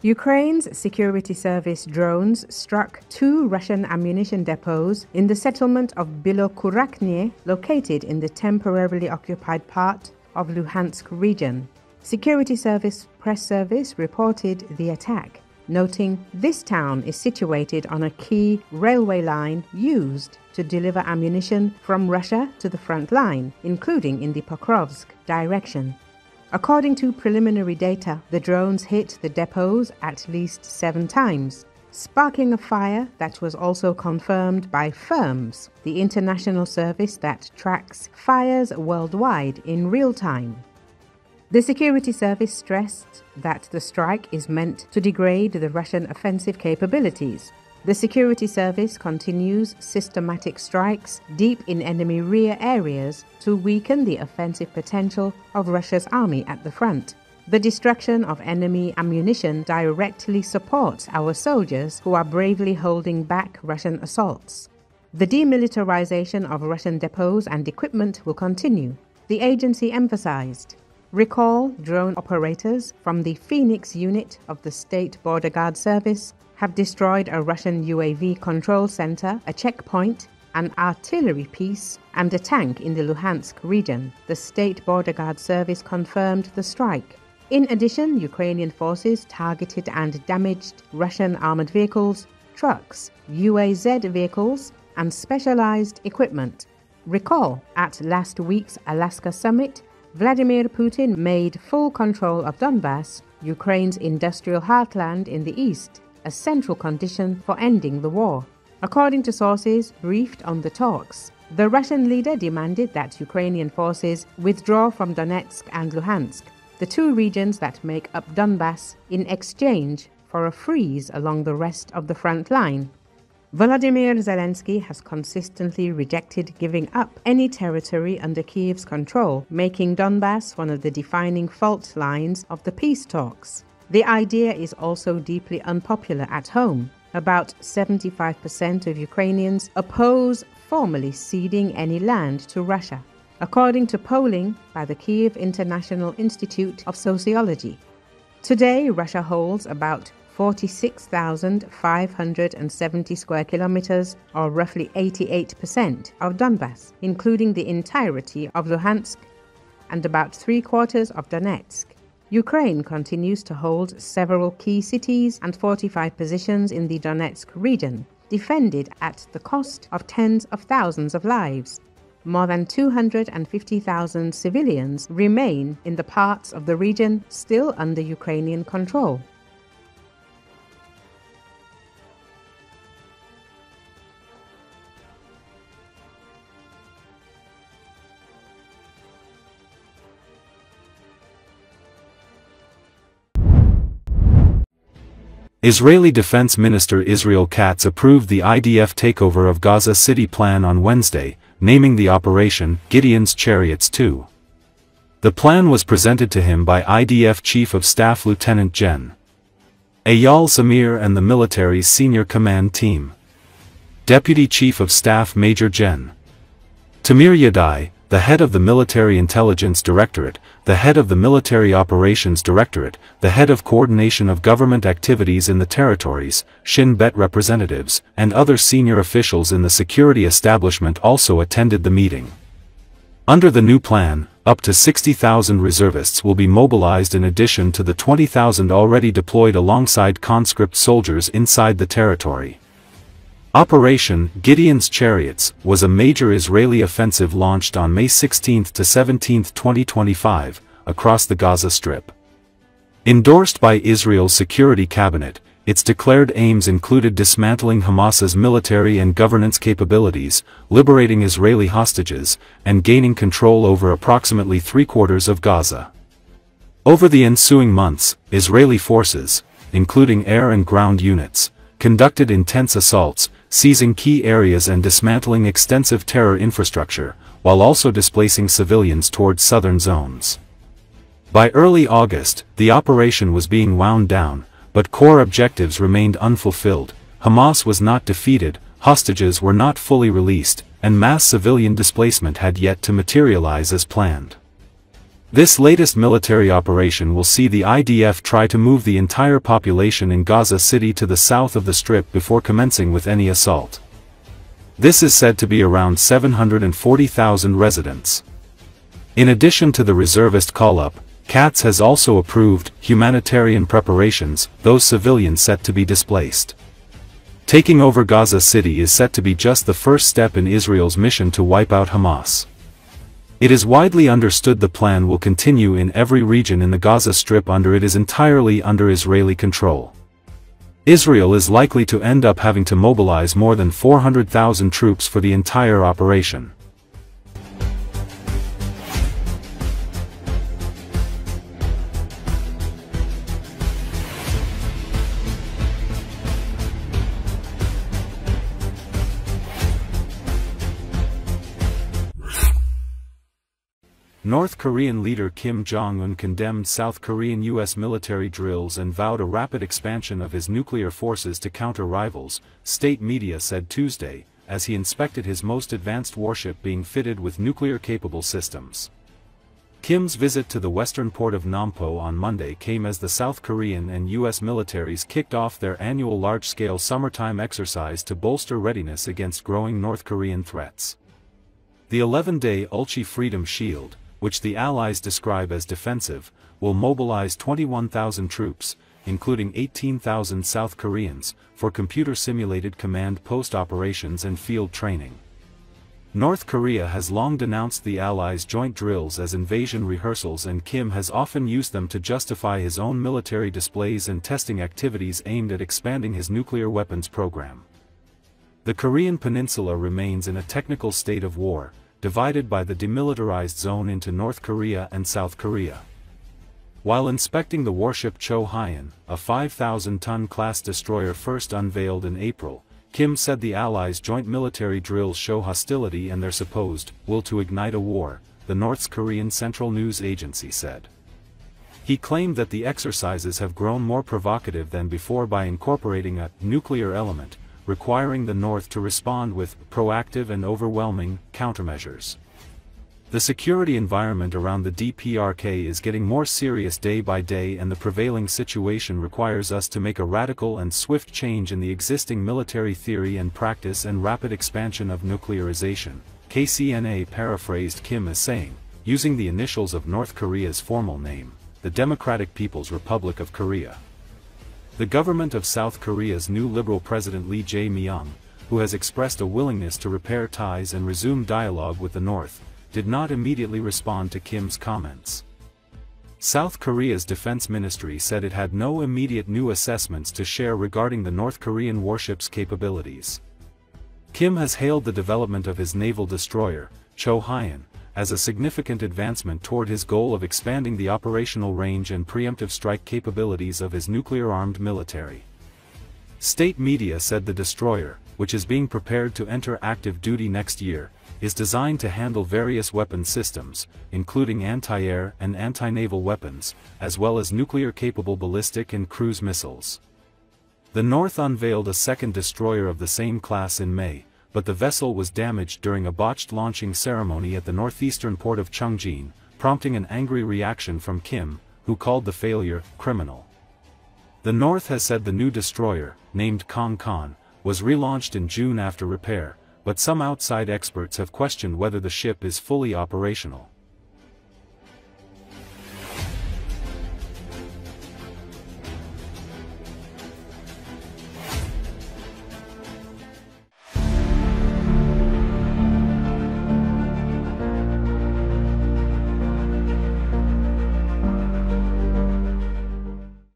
Ukraine's security service drones struck 2 Russian ammunition depots in the settlement of Bilokurakyne, located in the temporarily occupied part of Luhansk region. Security Service press service reported the attack, noting this town is situated on a key railway line used to deliver ammunition from Russia to the front line, including in the Pokrovsk direction. According to preliminary data, the drones hit the depots at least 7 times, sparking a fire that was also confirmed by FIRMS, the international service that tracks fires worldwide in real time. The security service stressed that the strike is meant to degrade the Russian offensive capabilities. The security service continues systematic strikes deep in enemy rear areas to weaken the offensive potential of Russia's army at the front. The destruction of enemy ammunition directly supports our soldiers who are bravely holding back Russian assaults. The demilitarization of Russian depots and equipment will continue, the agency emphasized. Recall drone operators from the Phoenix unit of the State Border Guard Service have destroyed a Russian UAV control center, a checkpoint, an artillery piece, and a tank in the Luhansk region. The State Border Guard Service confirmed the strike. In addition, Ukrainian forces targeted and damaged Russian armored vehicles, trucks, UAZ vehicles, and specialized equipment. Recall, at last week's Alaska summit, Vladimir Putin made full control of Donbas, Ukraine's industrial heartland in the east, a central condition for ending the war. According to sources briefed on the talks, the Russian leader demanded that Ukrainian forces withdraw from Donetsk and Luhansk, the 2 regions that make up Donbas, in exchange for a freeze along the rest of the front line. Volodymyr Zelenski has consistently rejected giving up any territory under Kiev's control, making Donbas one of the defining fault lines of the peace talks. The idea is also deeply unpopular at home. About 75% of Ukrainians oppose formally ceding any land to Russia, according to polling by the Kyiv International Institute of Sociology. Today, Russia holds about 46,570 square kilometers, or roughly 88% of Donbas, including the entirety of Luhansk and about 3/4 of Donetsk. Ukraine continues to hold several key cities and fortified positions in the Donetsk region, defended at the cost of tens of thousands of lives. More than 250,000 civilians remain in the parts of the region still under Ukrainian control. Israeli Defense Minister Israel Katz approved the IDF takeover of Gaza City plan on Wednesday, naming the operation Gideon's Chariots II. The plan was presented to him by IDF Chief of Staff Lieutenant Gen. Eyal Zamir and the military's senior command team. Deputy Chief of Staff Major Gen. Tamir Yadai, the head of the Military Intelligence Directorate, the head of the Military Operations Directorate, the head of Coordination of Government Activities in the Territories, Shin Bet representatives, and other senior officials in the security establishment also attended the meeting. Under the new plan, up to 60,000 reservists will be mobilized in addition to the 20,000 already deployed alongside conscript soldiers inside the territory. Operation Gideon's Chariots was a major Israeli offensive launched on May 16 to 17, 2025, across the Gaza Strip. Endorsed by Israel's Security Cabinet, its declared aims included dismantling Hamas's military and governance capabilities, liberating Israeli hostages, and gaining control over approximately 3/4 of Gaza. Over the ensuing months, Israeli forces, including air and ground units, conducted intense assaults, seizing key areas and dismantling extensive terror infrastructure, while also displacing civilians towards southern zones. By early August, the operation was being wound down, but core objectives remained unfulfilled. Hamas was not defeated, hostages were not fully released, and mass civilian displacement had yet to materialize as planned. This latest military operation will see the IDF try to move the entire population in Gaza City to the south of the Strip before commencing with any assault. This is said to be around 740,000 residents. In addition to the reservist call-up, Katz has also approved humanitarian preparations, those civilians set to be displaced. Taking over Gaza City is set to be just the first step in Israel's mission to wipe out Hamas. It is widely understood the plan will continue in every region in the Gaza Strip until it is entirely under Israeli control. Israel is likely to end up having to mobilize more than 400,000 troops for the entire operation. North Korean leader Kim Jong-un condemned South Korean-US military drills and vowed a rapid expansion of his nuclear forces to counter rivals, state media said Tuesday, as he inspected his most advanced warship being fitted with nuclear-capable systems. Kim's visit to the western port of Nampo on Monday came as the South Korean and US militaries kicked off their annual large-scale summertime exercise to bolster readiness against growing North Korean threats. The 11-day Ulchi Freedom Shield, which the Allies describe as defensive, will mobilize 21,000 troops, including 18,000 South Koreans, for computer-simulated command post operations and field training. North Korea has long denounced the Allies' joint drills as invasion rehearsals, and Kim has often used them to justify his own military displays and testing activities aimed at expanding his nuclear weapons program. The Korean peninsula remains in a technical state of war, divided by the demilitarized zone into North Korea and South Korea. While inspecting the warship Cho Hyun, a 5,000-ton class destroyer first unveiled in April, Kim said the Allies' joint military drills show hostility and their supposed will to ignite a war, the North Korean Central News Agency said. He claimed that the exercises have grown more provocative than before by incorporating a nuclear element, requiring the North to respond with proactive and overwhelming countermeasures. The security environment around the DPRK is getting more serious day by day, and the prevailing situation requires us to make a radical and swift change in the existing military theory and practice and rapid expansion of nuclearization, KCNA paraphrased Kim as saying, using the initials of North Korea's formal name, the Democratic People's Republic of Korea. The government of South Korea's new Liberal President Lee Jae-myung, who has expressed a willingness to repair ties and resume dialogue with the North, did not immediately respond to Kim's comments. South Korea's defense ministry said it had no immediate new assessments to share regarding the North Korean warship's capabilities. Kim has hailed the development of his naval destroyer, Cho Hyun, as a significant advancement toward his goal of expanding the operational range and preemptive strike capabilities of his nuclear-armed military. State media said the destroyer, which is being prepared to enter active duty next year, is designed to handle various weapon systems, including anti-air and anti-naval weapons, as well as nuclear-capable ballistic and cruise missiles. The North unveiled a second destroyer of the same class in May, but the vessel was damaged during a botched launching ceremony at the northeastern port of Chongjin, prompting an angry reaction from Kim, who called the failure criminal. The North has said the new destroyer, named Kong Khan, was relaunched in June after repair, but some outside experts have questioned whether the ship is fully operational.